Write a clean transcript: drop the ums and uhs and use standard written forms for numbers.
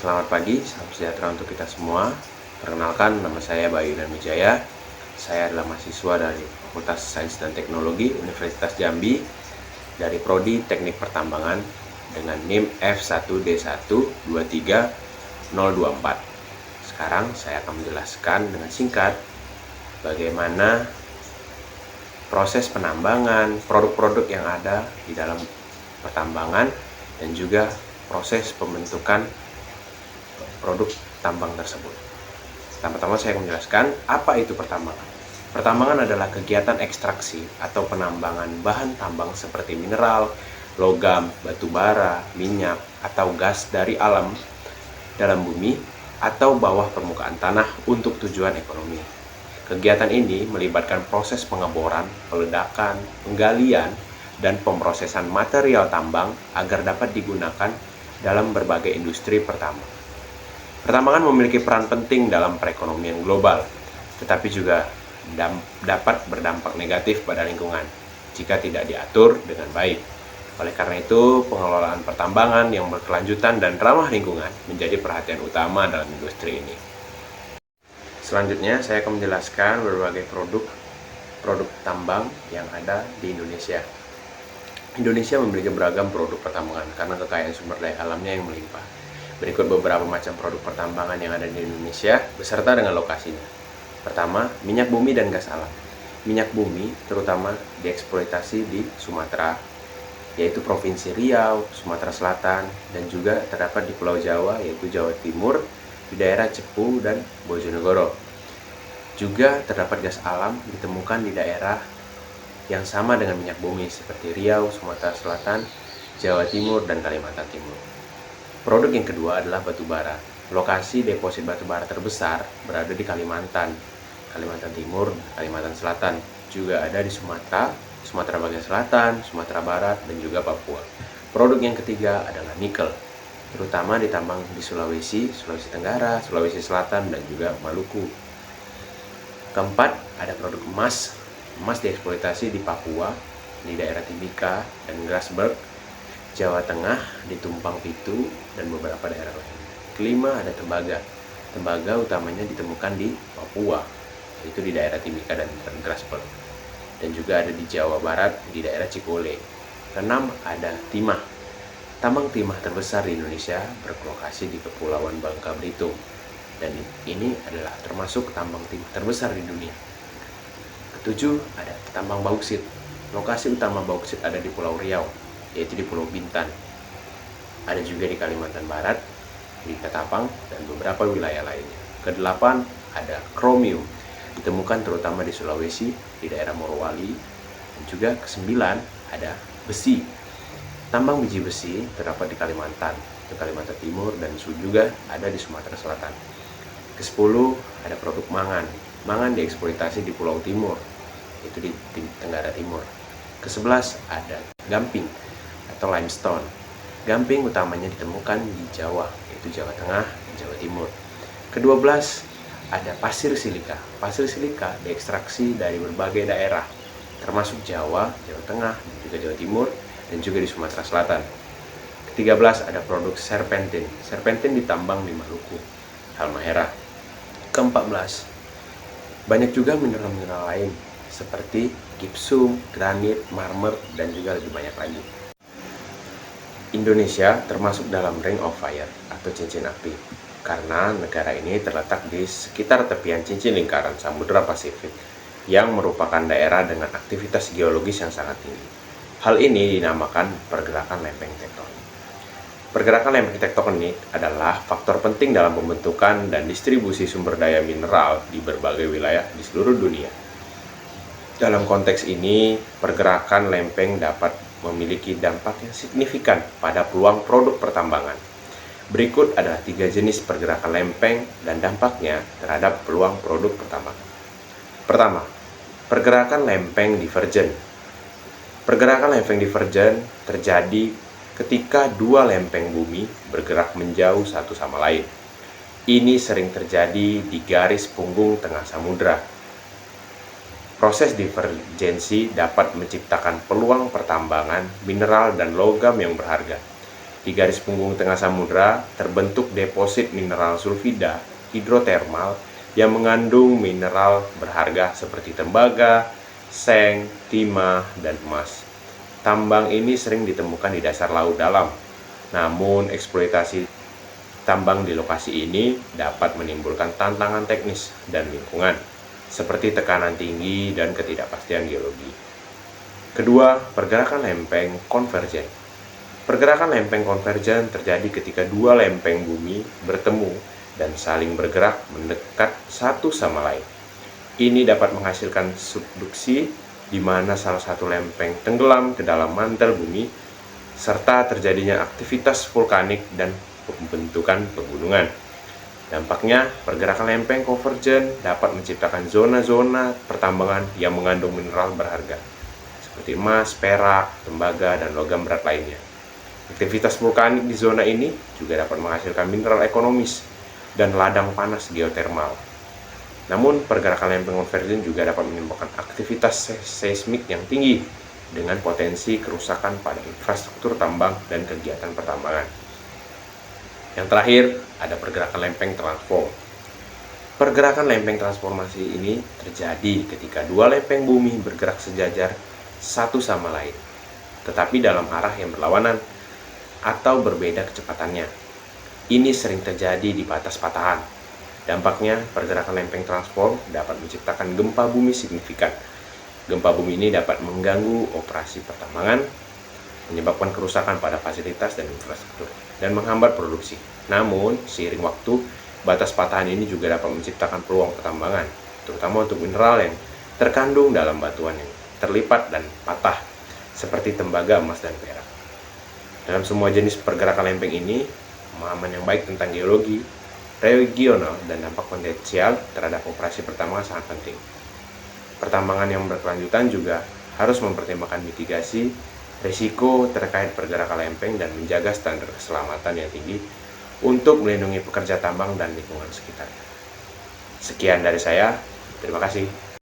Selamat pagi, salam sejahtera untuk kita semua. Perkenalkan, nama saya Bayu Wijaya. Saya adalah mahasiswa dari Fakultas Sains dan Teknologi Universitas Jambi dari Prodi Teknik Pertambangan dengan NIM F1D1 23024. Sekarang saya akan menjelaskan dengan singkat bagaimana proses penambangan, produk-produk yang ada di dalam pertambangan, dan juga proses pembentukan produk tambang tersebut. Pertama-tama saya akan menjelaskan apa itu pertambangan. Pertambangan adalah kegiatan ekstraksi atau penambangan bahan tambang seperti mineral, logam, batu bara, minyak, atau gas dari alam, dalam bumi, atau bawah permukaan tanah untuk tujuan ekonomi. Kegiatan ini melibatkan proses pengeboran, peledakan, penggalian, dan pemrosesan material tambang agar dapat digunakan dalam berbagai industri pertambangan. Pertambangan memiliki peran penting dalam perekonomian global, tetapi juga dapat berdampak negatif pada lingkungan jika tidak diatur dengan baik. Oleh karena itu, pengelolaan pertambangan yang berkelanjutan dan ramah lingkungan menjadi perhatian utama dalam industri ini. Selanjutnya, saya akan menjelaskan berbagai produk tambang yang ada di Indonesia. Indonesia memiliki beragam produk pertambangan karena kekayaan sumber daya alamnya yang melimpah. Berikut beberapa macam produk pertambangan yang ada di Indonesia beserta dengan lokasinya. Pertama, minyak bumi dan gas alam. Minyak bumi terutama dieksploitasi di Sumatera, yaitu Provinsi Riau, Sumatera Selatan, dan juga terdapat di Pulau Jawa, yaitu Jawa Timur, di daerah Cepu dan Bojonegoro. Juga terdapat gas alam ditemukan di daerah yang sama dengan minyak bumi seperti Riau, Sumatera Selatan, Jawa Timur, dan Kalimantan Timur. Produk yang kedua adalah batu bara. Lokasi deposit batu bara terbesar berada di Kalimantan Timur, Kalimantan Selatan. Juga ada di Sumatera bagian selatan, Sumatera Barat, dan juga Papua. Produk yang ketiga adalah nikel, terutama ditambang di Sulawesi Tenggara, Sulawesi Selatan, dan juga Maluku. Keempat, ada produk emas. Emas dieksploitasi di Papua, di daerah Timika dan Grasberg, Jawa Tengah, di Tumpang Pitu, dan beberapa daerah lain. Kelima, ada tembaga. Tembaga utamanya ditemukan di Papua, yaitu di daerah Timika dan Grasberg. Dan juga ada di Jawa Barat, di daerah Cikole. Keenam, ada timah. Tambang timah terbesar di Indonesia berlokasi di Kepulauan Bangka Belitung. Dan ini adalah termasuk tambang timah terbesar di dunia. Ketujuh, ada tambang bauksit. Lokasi utama bauksit ada di Pulau Riau, yaitu di Pulau Bintan. Ada juga di Kalimantan Barat, di Ketapang, dan beberapa wilayah lainnya. Kedelapan, ada kromium. Ditemukan terutama di Sulawesi, di daerah Morowali. Dan juga kesembilan, ada besi. Tambang biji besi terdapat di Kalimantan Timur, dan juga ada di Sumatera Selatan. Kesepuluh, ada produk mangan. Mangan dieksploitasi di Pulau Timur, itu di Tenggara Timur. Ke-11 ada gamping atau limestone. Gamping utamanya ditemukan di Jawa, yaitu Jawa Tengah dan Jawa Timur. Ke-12 ada pasir silika. Pasir silika diekstraksi dari berbagai daerah, termasuk Jawa Tengah, dan juga Jawa Timur, dan juga di Sumatera Selatan. Ke-13 ada produk serpentin. Serpentin ditambang di Maluku, Halmahera. Ke-14 banyak juga mineral-mineral lain seperti gipsum, granit, marmer, dan juga lebih banyak lagi. Indonesia termasuk dalam Ring of Fire atau cincin api karena negara ini terletak di sekitar tepian cincin lingkaran Samudra Pasifik yang merupakan daerah dengan aktivitas geologis yang sangat tinggi. Hal ini dinamakan pergerakan lempeng tektonik. Pergerakan lempeng tektonik adalah faktor penting dalam pembentukan dan distribusi sumber daya mineral di berbagai wilayah di seluruh dunia. Dalam konteks ini, pergerakan lempeng dapat memiliki dampak yang signifikan pada peluang produk pertambangan. Berikut adalah 3 jenis pergerakan lempeng dan dampaknya terhadap peluang produk pertambangan. Pertama, pergerakan lempeng divergen. Pergerakan lempeng divergen terjadi ketika dua lempeng bumi bergerak menjauh satu sama lain. Ini sering terjadi di garis punggung tengah samudra. Proses divergensi dapat menciptakan peluang pertambangan mineral dan logam yang berharga. Di garis punggung tengah samudra terbentuk deposit mineral sulfida hidrotermal yang mengandung mineral berharga seperti tembaga, seng, timah, dan emas. Tambang ini sering ditemukan di dasar laut dalam. Namun, eksploitasi tambang di lokasi ini dapat menimbulkan tantangan teknis dan lingkungan, seperti tekanan tinggi dan ketidakpastian geologi. Kedua, pergerakan lempeng konvergen. Pergerakan lempeng konvergen terjadi ketika dua lempeng bumi bertemu dan saling bergerak mendekat satu sama lain. Ini dapat menghasilkan subduksi, di mana salah satu lempeng tenggelam ke dalam mantel bumi, serta terjadinya aktivitas vulkanik dan pembentukan pegunungan. Dampaknya, pergerakan lempeng konvergen dapat menciptakan zona-zona pertambangan yang mengandung mineral berharga, seperti emas, perak, tembaga, dan logam berat lainnya. Aktivitas vulkanik di zona ini juga dapat menghasilkan mineral ekonomis dan ladang panas geotermal. Namun, pergerakan lempeng konvergen juga dapat menimbulkan aktivitas seismik yang tinggi dengan potensi kerusakan pada infrastruktur tambang dan kegiatan pertambangan. Yang terakhir, ada pergerakan lempeng transform. Pergerakan lempeng transformasi ini terjadi ketika dua lempeng bumi bergerak sejajar satu sama lain, tetapi dalam arah yang berlawanan atau berbeda kecepatannya. Ini sering terjadi di batas patahan. Dampaknya, pergerakan lempeng transform dapat menciptakan gempa bumi signifikan. Gempa bumi ini dapat mengganggu operasi pertambangan, menyebabkan kerusakan pada fasilitas dan infrastruktur, dan menghambat produksi. Namun, seiring waktu, batas patahan ini juga dapat menciptakan peluang pertambangan, terutama untuk mineral yang terkandung dalam batuan yang terlipat dan patah, seperti tembaga, emas, dan perak. Dalam semua jenis pergerakan lempeng ini, pemahaman yang baik tentang geologi, regional, dan dampak potensial terhadap operasi pertambangan sangat penting. Pertambangan yang berkelanjutan juga harus mempertimbangkan mitigasi risiko terkait pergerakan lempeng dan menjaga standar keselamatan yang tinggi untuk melindungi pekerja tambang dan lingkungan sekitar. Sekian dari saya, terima kasih.